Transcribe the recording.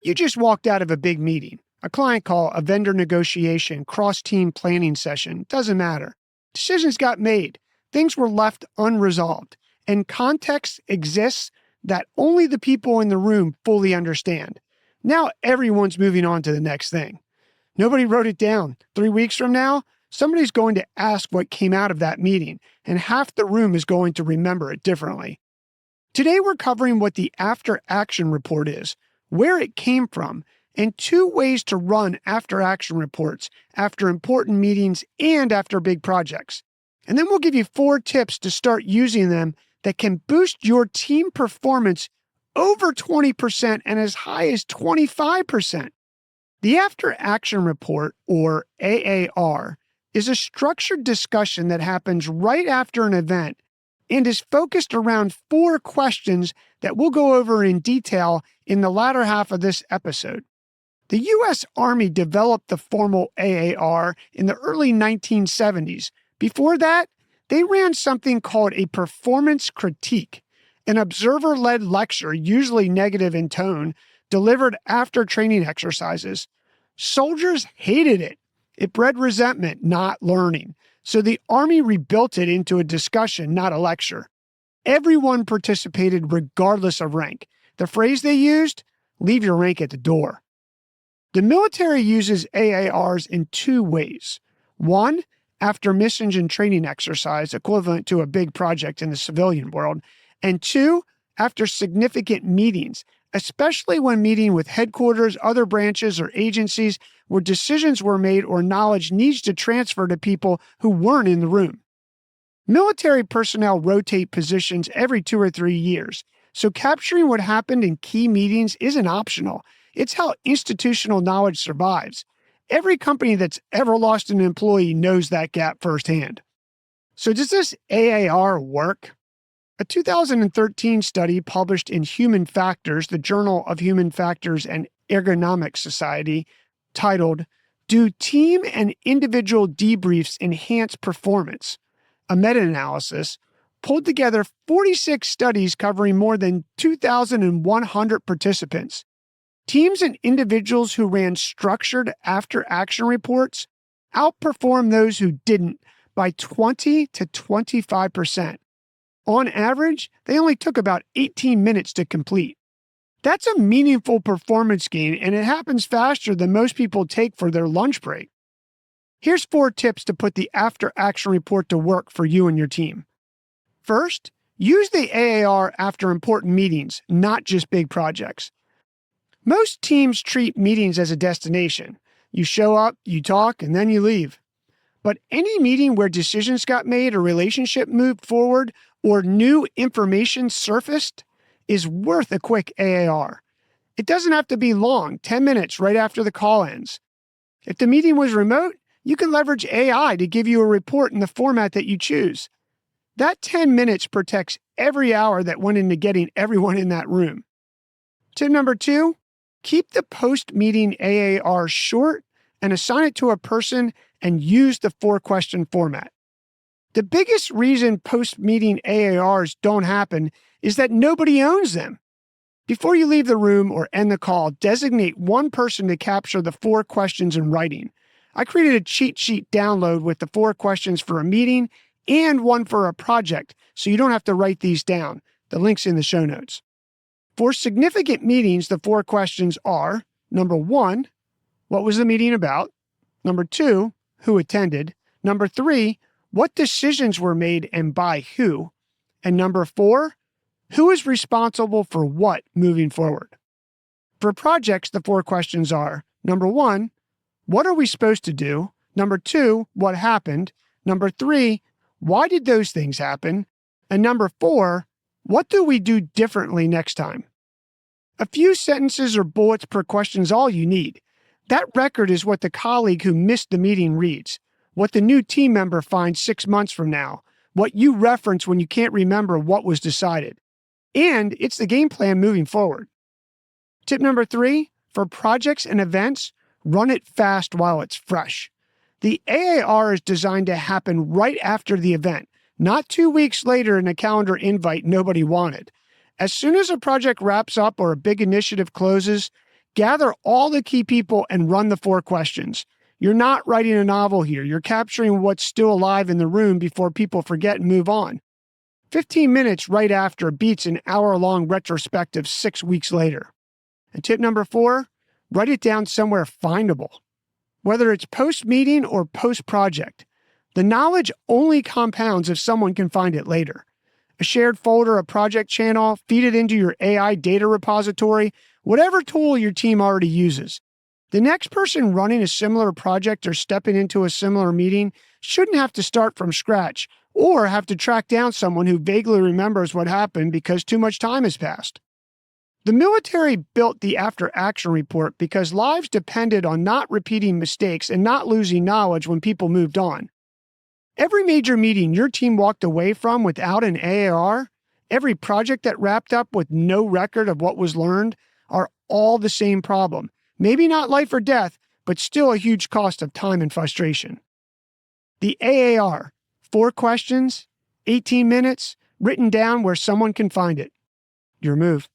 You just walked out of a big meeting, a client call, a vendor negotiation, cross-team planning session, doesn't matter. Decisions got made, things were left unresolved, and context exists that only the people in the room fully understand. Now everyone's moving on to the next thing. Nobody wrote it down. 3 weeks from now, somebody's going to ask what came out of that meeting, and half the room is going to remember it differently. Today, we're covering what the after-action report is, where it came from, and 2 ways to run after-action reports after important meetings and after big projects. And then we'll give you 4 tips to start using them that can boost your team performance over 20% and as high as 25%. The after-action report, or AAR, is a structured discussion that happens right after an event and is focused around 4 questions that we'll go over in detail in the latter half of this episode. The U.S. Army developed the formal AAR in the early 1970s. Before that, they ran something called a performance critique, an observer-led lecture, usually negative in tone, delivered after training exercises. Soldiers hated it. It bred resentment, not learning. So the Army rebuilt it into a discussion, not a lecture. Everyone participated regardless of rank. The phrase they used, leave your rank at the door. The military uses AARs in 2 ways. 1, after missions and training exercise, equivalent to a big project in the civilian world. And 2, after significant meetings, especially when meeting with headquarters, other branches, or agencies where decisions were made or knowledge needs to transfer to people who weren't in the room. Military personnel rotate positions every 2 or 3 years, so capturing what happened in key meetings isn't optional. It's how institutional knowledge survives. Every company that's ever lost an employee knows that gap firsthand. So does this AAR work? A 2013 study published in Human Factors, the Journal of Human Factors and Ergonomics Society, titled, "Do Team and Individual Debriefs Enhance Performance?" A meta-analysis, pulled together 46 studies covering more than 2,100 participants. Teams and individuals who ran structured after-action reports outperformed those who didn't by 20 to 25%. On average, they only took about 18 minutes to complete. That's a meaningful performance gain, and it happens faster than most people take for their lunch break. Here's 4 tips to put the after-action report to work for you and your team. First, use the AAR after important meetings, not just big projects. Most teams treat meetings as a destination. You show up, you talk, and then you leave. But any meeting where decisions got made, a relationship moved forward, or new information surfaced is worth a quick AAR. It doesn't have to be long, 10 minutes right after the call ends. If the meeting was remote, you can leverage AI to give you a report in the format that you choose. That 10 minutes protects every hour that went into getting everyone in that room. Tip number 2, keep the post-meeting AAR short and assign it to a person and use the 4-question format. The biggest reason post-meeting AARs don't happen is that nobody owns them. Before you leave the room or end the call, designate one person to capture the 4 questions in writing. I created a cheat sheet download with the 4 questions for a meeting and one for a project, so you don't have to write these down. The link's in the show notes. For significant meetings, the 4 questions are, number 1, what was the meeting about? Number 2, who attended? Number 3, what decisions were made and by who? And number 4, who is responsible for what moving forward? For projects, the 4 questions are, number 1, what are we supposed to do? Number 2, what happened? Number 3, why did those things happen? And number 4, what do we do differently next time? A few sentences or bullets per question is all you need. That record is what the colleague who missed the meeting reads, what the new team member finds 6 months from now, what you reference when you can't remember what was decided. And it's the game plan moving forward. Tip number 3, for projects and events, run it fast while it's fresh. The AAR is designed to happen right after the event, not 2 weeks later in a calendar invite nobody wanted. As soon as a project wraps up or a big initiative closes, Gather all the key people and run the 4 questions. You're not writing a novel here. You're capturing what's still alive in the room before people forget and move on. 15 minutes right after beats an hour-long retrospective 6 weeks later. And tip number 4, write it down somewhere findable. Whether it's post-meeting or post-project, the knowledge only compounds if someone can find it later. A shared folder, a project channel, feed it into your AI data repository, whatever tool your team already uses. The next person running a similar project or stepping into a similar meeting shouldn't have to start from scratch or have to track down someone who vaguely remembers what happened because too much time has passed. The military built the after-action report because lives depended on not repeating mistakes and not losing knowledge when people moved on. Every major meeting your team walked away from without an AAR, every project that wrapped up with no record of what was learned, are all the same problem. Maybe not life or death, but still a huge cost of time and frustration. The AAR, 4 questions, 18 minutes, written down where someone can find it. Your move.